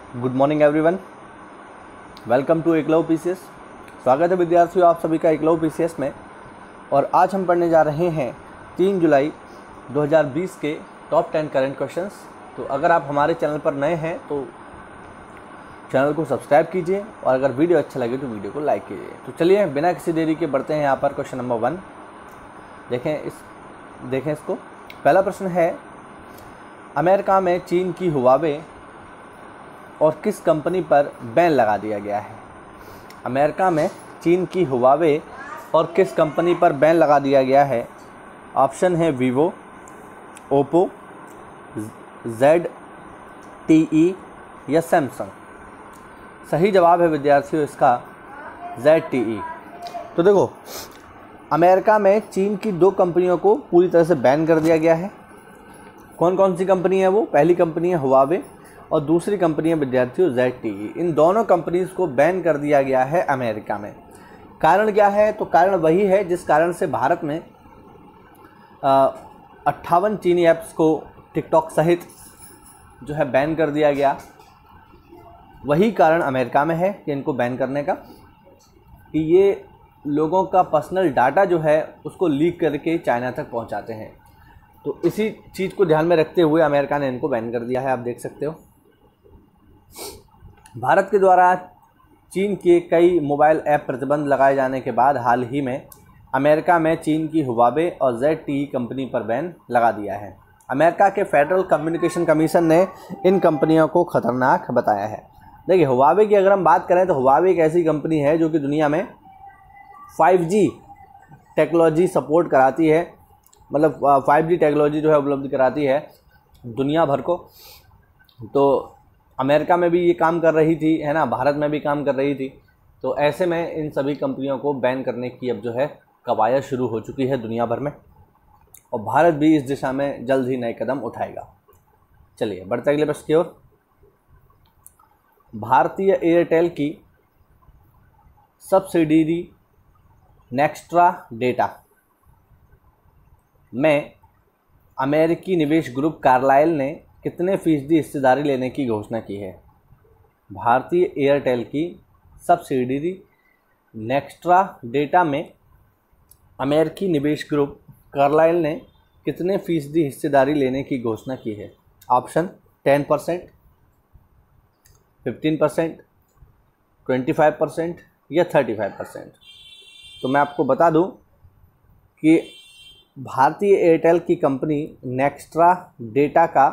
Good morning everyone, welcome to Eklavya PCS. स्वागत है विद्यार्थियों आप सभी का एकलव्य पीसीएस में। और आज हम पढ़ने जा रहे हैं 3 जुलाई 2020 के टॉप 10 करंट क्वेश्चंस। तो अगर आप हमारे चैनल पर नए हैं तो चैनल को सब्सक्राइब कीजिए और अगर वीडियो अच्छा लगे तो वीडियो को लाइक कीजिए। तो चलिए बिना किसी देरी के बढ़ते हैं यहाँ पर क्वेश्चन नंबर 1। देखें इसको। पहला प्रश्न है, अमेरिका में चीन की हुआवे और किस कंपनी पर बैन लगा दिया गया है। अमेरिका में चीन की हुआवे और किस कंपनी पर बैन लगा दिया गया है। ऑप्शन है वीवो, ओप्पो, ZTE या सैमसंग। सही जवाब है विद्यार्थियों इसका ZTE। तो देखो, अमेरिका में चीन की 2 कंपनियों को पूरी तरह से बैन कर दिया गया है। कौन कौन सी कंपनी है वो? पहली कंपनी है हुआवे और दूसरी कंपनी है विद्यार्थियों ZTE। इन दोनों कंपनीज़ को बैन कर दिया गया है अमेरिका में। कारण क्या है? तो कारण वही है जिस कारण से भारत में 58 चीनी ऐप्स को टिकटॉक सहित जो है बैन कर दिया गया। वही कारण अमेरिका में है कि इनको बैन करने का, कि ये लोगों का पर्सनल डाटा जो है उसको लीक करके चाइना तक पहुंचाते हैं। तो इसी चीज़ को ध्यान में रखते हुए अमेरिका ने इनको बैन कर दिया है। आप देख सकते हो, भारत के द्वारा चीन के कई मोबाइल ऐप प्रतिबंध लगाए जाने के बाद हाल ही में अमेरिका में चीन की हुआवे और ZTE कंपनी पर बैन लगा दिया है। अमेरिका के फेडरल कम्युनिकेशन कमीशन ने इन कंपनियों को खतरनाक बताया है। देखिए, हुआवे की अगर हम बात करें तो हुआवे एक ऐसी कंपनी है जो कि दुनिया में 5G टेक्नोलॉजी सपोर्ट कराती है, मतलब 5G टेक्नोलॉजी जो है उपलब्ध कराती है दुनिया भर को। तो अमेरिका में भी ये काम कर रही थी, है ना, भारत में भी काम कर रही थी। तो ऐसे में इन सभी कंपनियों को बैन करने की अब जो है कवायद शुरू हो चुकी है दुनिया भर में, और भारत भी इस दिशा में जल्द ही नए कदम उठाएगा। चलिए बढ़ते अगले प्रश्न की ओर। भारतीय एयरटेल की सब्सिडियरी नेक्स्ट्रा डेटा में अमेरिकी निवेश ग्रुप कार्लाइल ने कितने फीसदी हिस्सेदारी लेने की घोषणा की है। भारतीय एयरटेल की सब्सिडियरी नेक्स्ट्रा डेटा में अमेरिकी निवेश ग्रुप कार्लाइल ने कितने फीसदी हिस्सेदारी लेने की घोषणा की है। ऑप्शन 10%, 15%, 25% या 35%। तो मैं आपको बता दूं कि भारतीय एयरटेल की कंपनी नेक्स्ट्रा डेटा का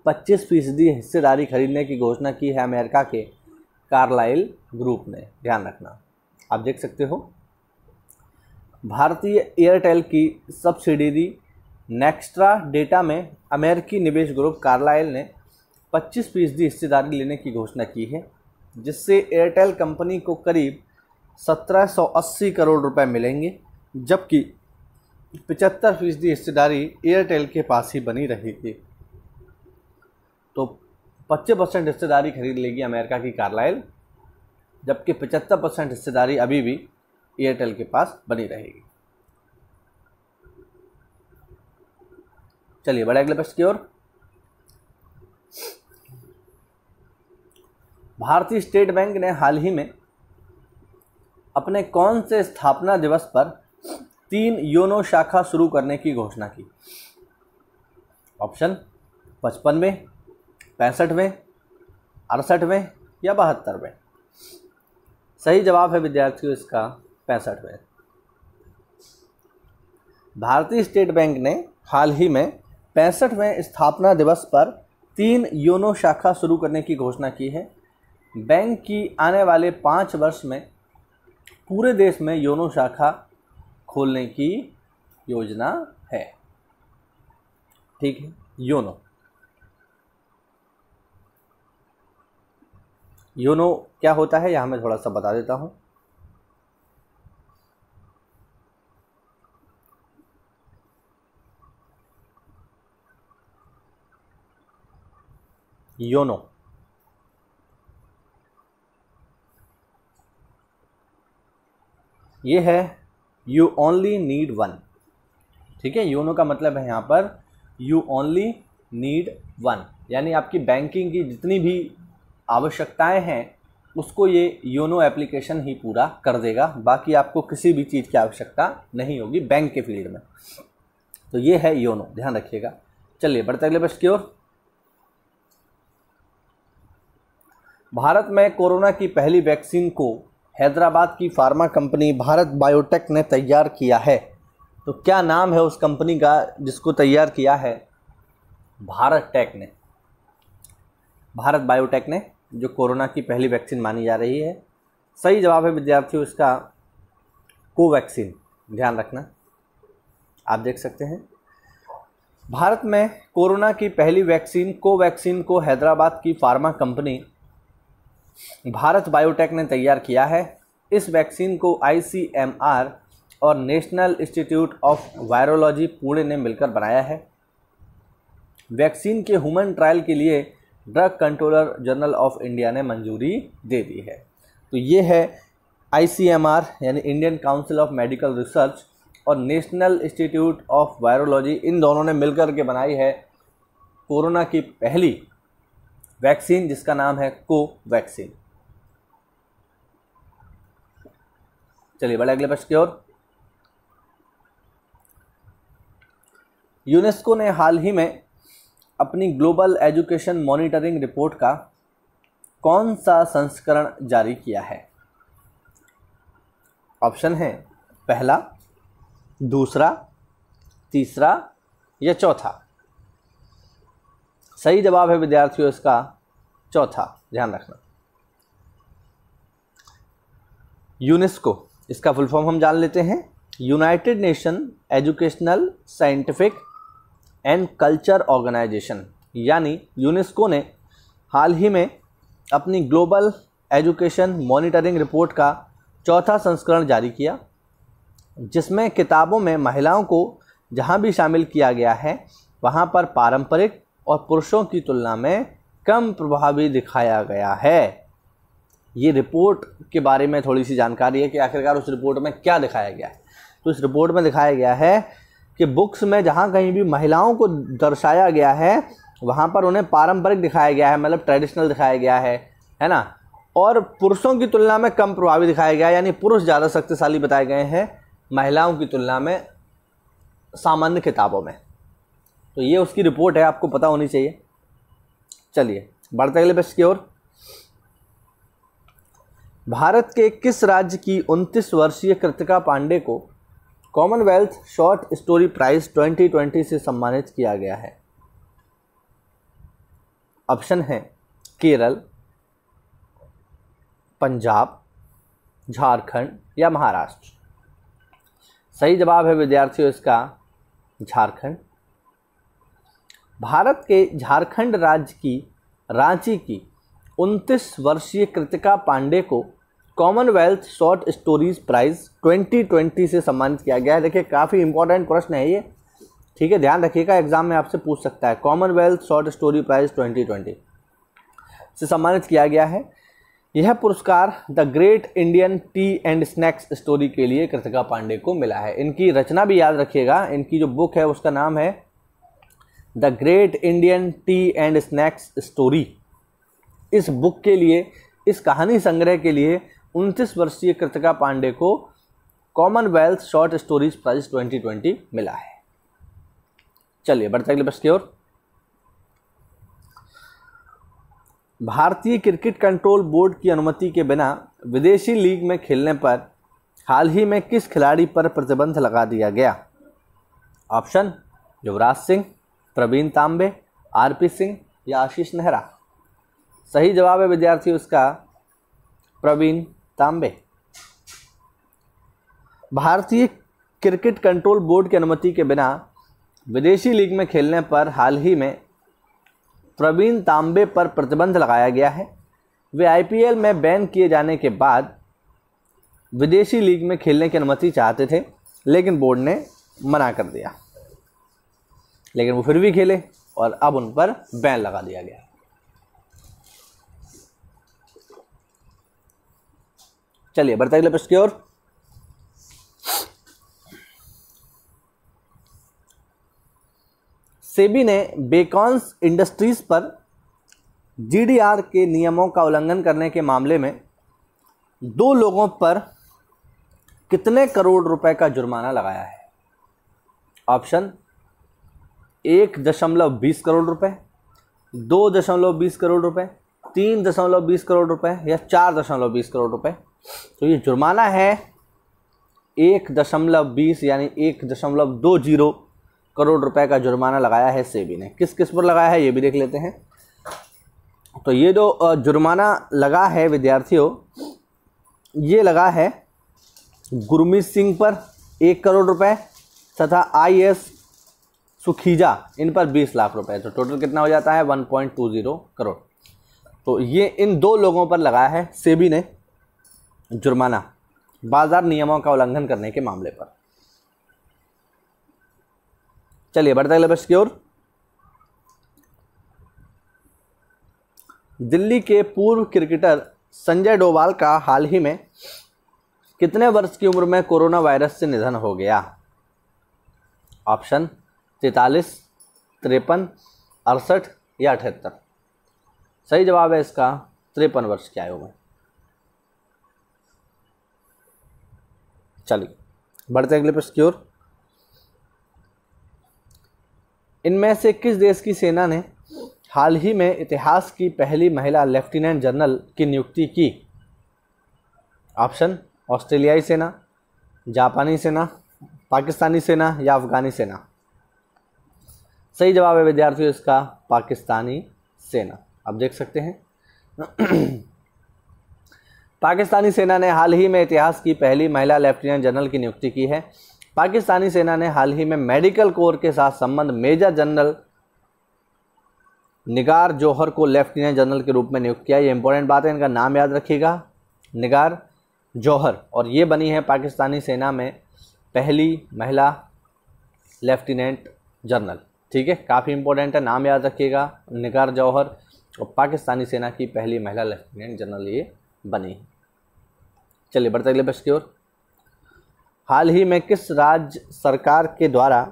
25% हिस्सेदारी खरीदने की घोषणा की है अमेरिका के कार्लाइल ग्रुप ने। ध्यान रखना, आप देख सकते हो, भारतीय एयरटेल की सब्सिडियरी नेक्स्ट्रा डेटा में अमेरिकी निवेश ग्रुप कार्लाइल ने 25% हिस्सेदारी लेने की घोषणा की है, जिससे एयरटेल कंपनी को करीब 1780 करोड़ रुपए मिलेंगे, जबकि 75% हिस्सेदारी एयरटेल के पास ही बनी रहेगी। तो 25% हिस्सेदारी खरीद लेगी अमेरिका की कार्लाइल, जबकि 75% हिस्सेदारी अभी भी एयरटेल के पास बनी रहेगी। चलिए बढ़े अगले प्रश्न की ओर। भारतीय स्टेट बैंक ने हाल ही में अपने कौन से स्थापना दिवस पर 3 योनो शाखा शुरू करने की घोषणा की। ऑप्शन 55वें, 65वें, 68वें या 72वें। सही जवाब है विद्यार्थियों इसका 65वें। भारतीय स्टेट बैंक ने हाल ही में 65वें स्थापना दिवस पर 3 योनो शाखा शुरू करने की घोषणा की है। बैंक की आने वाले 5 वर्ष में पूरे देश में योनो शाखा खोलने की योजना है। ठीक है, योनो क्या होता है यहां मैं थोड़ा सा बता देता हूं। योनो ये है यू ओनली नीड वन। ठीक है, योनो का मतलब है यहाँ पर यू ओनली नीड वन, यानी आपकी बैंकिंग की जितनी भी आवश्यकताएं हैं उसको ये योनो एप्लीकेशन ही पूरा कर देगा। बाकी आपको किसी भी चीज़ की आवश्यकता नहीं होगी बैंक के फील्ड में। तो ये है योनो, ध्यान रखिएगा। चलिए बढ़ते अगले प्रश्न की ओर। भारत में कोरोना की पहली वैक्सीन को हैदराबाद की फार्मा कंपनी भारत बायोटेक ने तैयार किया है। तो क्या नाम है उस कंपनी का जिसको तैयार किया है भारत बायोटेक ने, जो कोरोना की पहली वैक्सीन मानी जा रही है? सही जवाब है विद्यार्थियों इसका कोवैक्सीन। ध्यान रखना, आप देख सकते हैं भारत में कोरोना की पहली वैक्सीन कोवैक्सीन को हैदराबाद की फार्मा कंपनी भारत बायोटेक ने तैयार किया है। इस वैक्सीन को ICMR और national institute of virology Pune ने मिलकर बनाया है। वैक्सीन के ह्यूमन ट्रायल के लिए drug controller general of India ने मंजूरी दे दी है। तो ये है ICMR यानी Indian council of medical research और नेशनल इंस्टीट्यूट ऑफ वायरोलॉजी, इन दोनों ने मिलकर के बनाई है कोरोना की पहली वैक्सीन जिसका नाम है कोवैक्सीन। चलिए बढ़े अगले प्रश्न की ओर। यूनेस्को ने हाल ही में अपनी ग्लोबल एजुकेशन मॉनिटरिंग रिपोर्ट का कौन सा संस्करण जारी किया है? ऑप्शन है पहला, दूसरा, तीसरा या चौथा। सही जवाब है विद्यार्थियों इसका चौथा। ध्यान रखना, यूनेस्को, इसका फुल फॉर्म हम जान लेते हैं। United Nation Educational Scientific and Culture Organization, यानी यूनेस्को ने हाल ही में अपनी ग्लोबल एजुकेशन मॉनिटरिंग रिपोर्ट का चौथा संस्करण जारी किया, जिसमें किताबों में महिलाओं को जहां भी शामिल किया गया है वहां पर पारंपरिक और पुरुषों की तुलना में कम प्रभावी दिखाया गया है। ये रिपोर्ट के बारे में थोड़ी सी जानकारी है कि आखिरकार उस रिपोर्ट में क्या दिखाया गया है। तो इस रिपोर्ट में दिखाया गया है कि बुक्स में जहाँ कहीं भी महिलाओं को दर्शाया गया है वहाँ पर उन्हें पारंपरिक दिखाया गया है, मतलब ट्रेडिशनल दिखाया गया है ना, और पुरुषों की तुलना में कम प्रभावी दिखाया गया है, यानी पुरुष ज़्यादा शक्तिशाली बताए गए हैं महिलाओं की तुलना में सामान्य किताबों में। तो ये उसकी रिपोर्ट है, आपको पता होनी चाहिए। चलिए बढ़ते अगले प्रश्न की ओर। भारत के किस राज्य की 29 वर्षीय कृतिका पांडे को कॉमनवेल्थ शॉर्ट स्टोरी प्राइज 2020 से सम्मानित किया गया है? ऑप्शन है केरल, पंजाब, झारखंड या महाराष्ट्र। सही जवाब है विद्यार्थियों इसका झारखंड। भारत के झारखंड राज्य की रांची की 29 वर्षीय कृतिका पांडे को कॉमनवेल्थ शॉर्ट स्टोरीज प्राइज 2020 से सम्मानित किया गया है। देखिए काफ़ी इंपॉर्टेंट प्रश्न है ये, ठीक है, ध्यान रखिएगा, एग्जाम में आपसे पूछ सकता है। कॉमनवेल्थ शॉर्ट स्टोरी प्राइज 2020 से सम्मानित किया गया है। यह पुरस्कार the great Indian T and snacks story के लिए कृतिका पांडे को मिला है। इनकी रचना भी याद रखिएगा, इनकी जो बुक है उसका नाम है the great Indian T and snacks story. इस बुक के लिए, इस कहानी संग्रह के लिए 29 वर्षीय कृतिका पांडे को कॉमनवेल्थ शॉर्ट स्टोरीज प्राइज 2020 मिला है। चलिए बढ़ते अगले प्रश्न की ओर। भारतीय क्रिकेट कंट्रोल बोर्ड की अनुमति के बिना विदेशी लीग में खेलने पर हाल ही में किस खिलाड़ी पर प्रतिबंध लगा दिया गया? ऑप्शन युवराज सिंह, प्रवीण तांबे, आरपी सिंह या आशीष नेहरा। सही जवाब है विद्यार्थियों इसका प्रवीण तांबे। भारतीय क्रिकेट कंट्रोल बोर्ड की अनुमति के बिना विदेशी लीग में खेलने पर हाल ही में प्रवीण तांबे पर प्रतिबंध लगाया गया है। वे IPL में बैन किए जाने के बाद विदेशी लीग में खेलने की अनुमति चाहते थे, लेकिन बोर्ड ने मना कर दिया, लेकिन वो फिर भी खेले और अब उन पर बैन लगा दिया गया। चलिए बढ़ते अगले प्रश्न की ओर। सेबी ने बेकॉन्स इंडस्ट्रीज पर GDR के नियमों का उल्लंघन करने के मामले में 2 लोगों पर कितने करोड़ रुपए का जुर्माना लगाया है? ऑप्शन 1.20 करोड़ रुपए, 2.20 करोड़ रुपए, 3.20 करोड़ रुपए या 4.20 करोड़ रुपए। तो ये जुर्माना है 1.20 यानी 1.20 करोड़ रुपए का जुर्माना लगाया है सेबी ने। किस किस पर लगाया है ये भी देख लेते हैं। तो ये जो जुर्माना लगा है विद्यार्थियों, ये लगा है गुरमीत सिंह पर 1 करोड़ रुपए तथा IS सुखीजा इन पर 20 लाख रुपए। तो टोटल कितना हो जाता है 1.20 करोड़। तो ये इन 2 लोगों पर लगाया है सेबी ने जुर्माना बाजार नियमों का उल्लंघन करने के मामले पर। चलिए बढ़ते अगले प्रश्न की ओर। दिल्ली के पूर्व क्रिकेटर संजय डोभाल का हाल ही में कितने वर्ष की उम्र में कोरोना वायरस से निधन हो गया? ऑप्शन 43, 53, 68 या 78। सही जवाब है इसका 53 वर्ष की आयु में। चलिए बढ़ते अगले प्रश्न की ओर। इनमें से किस देश की सेना ने हाल ही में इतिहास की पहली महिला लेफ्टिनेंट जनरल की नियुक्ति की? ऑप्शन ऑस्ट्रेलियाई सेना, जापानी सेना, पाकिस्तानी सेना या अफगानी सेना। सही जवाब है विद्यार्थियों इसका पाकिस्तानी सेना। अब देख सकते हैं पाकिस्तानी सेना ने हाल ही में इतिहास की पहली महिला लेफ्टिनेंट जनरल की नियुक्ति की है। पाकिस्तानी सेना ने हाल ही में मेडिकल कोर के साथ संबंध मेजर जनरल निगार जौहर को लेफ्टिनेंट जनरल के रूप में नियुक्त किया। ये इंपॉर्टेंट बात है, इनका नाम याद रखिएगा, निगार जौहर। और ये बनी है पाकिस्तानी सेना में पहली महिला लेफ्टिनेंट जनरल। ठीक है, काफ़ी इंपॉर्टेंट है, नाम याद रखिएगा, निगार जौहर और पाकिस्तानी सेना की पहली महिला लेफ्टिनेंट जनरल ये बनी। चलिए बढ़ते अगले प्रश्न की ओर। हाल ही में किस राज्य सरकार के द्वारा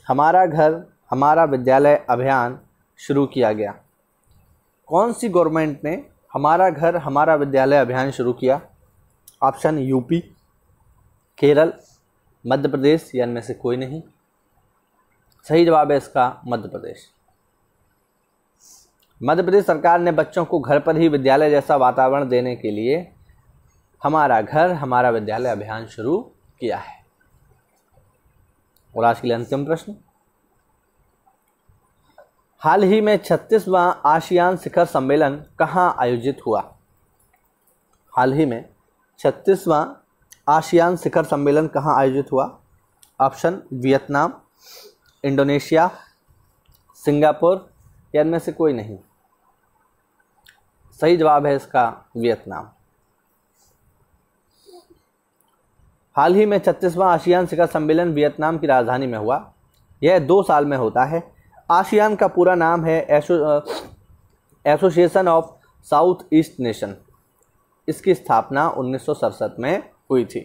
हमारा घर हमारा विद्यालय अभियान शुरू किया गया? कौन सी गवर्नमेंट ने हमारा घर हमारा विद्यालय अभियान शुरू किया? ऑप्शन यूपी, केरल, मध्य प्रदेश या इनमें से कोई नहीं। सही जवाब है इसका मध्य प्रदेश। मध्य प्रदेश सरकार ने बच्चों को घर पर ही विद्यालय जैसा वातावरण देने के लिए हमारा घर हमारा विद्यालय अभियान शुरू किया है। और आज के लिए अंतिम प्रश्न। हाल ही में 36वां आसियान शिखर सम्मेलन कहाँ आयोजित हुआ? हाल ही में 36वां आसियान शिखर सम्मेलन कहाँ आयोजित हुआ? ऑप्शन वियतनाम, इंडोनेशिया, सिंगापुर या इनमें से कोई नहीं। सही जवाब है इसका वियतनाम। हाल ही में 36वां आसियान शिखर सम्मेलन वियतनाम की राजधानी में हुआ। यह 2 साल में होता है। आसियान का पूरा नाम है association of south east nation. इसकी स्थापना 1967 में हुई थी।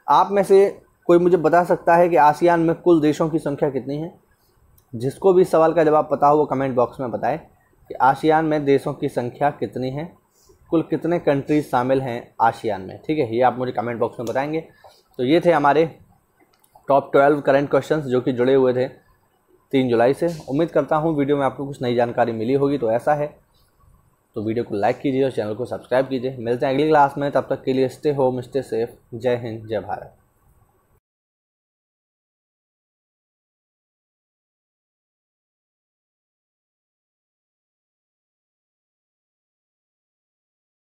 आप में से कोई मुझे बता सकता है कि आसियान में कुल देशों की संख्या कितनी है? जिसको भी सवाल का जवाब पता हो वो कमेंट बॉक्स में बताएं कि आसियान में देशों की संख्या कितनी है, कुल कितने कंट्रीज शामिल हैं आसियान में। ठीक है, ये आप मुझे कमेंट बॉक्स में बताएंगे। तो ये थे हमारे टॉप 12 करंट क्वेश्चंस जो कि जुड़े हुए थे 3 जुलाई से। उम्मीद करता हूँ वीडियो में आपको कुछ नई जानकारी मिली होगी। तो ऐसा है तो वीडियो को लाइक कीजिए और चैनल को सब्सक्राइब कीजिए। मिलते हैं अगली क्लास में, तब तक के लिए स्टे होम, स्टे सेफ। जय हिंद, जय भारत।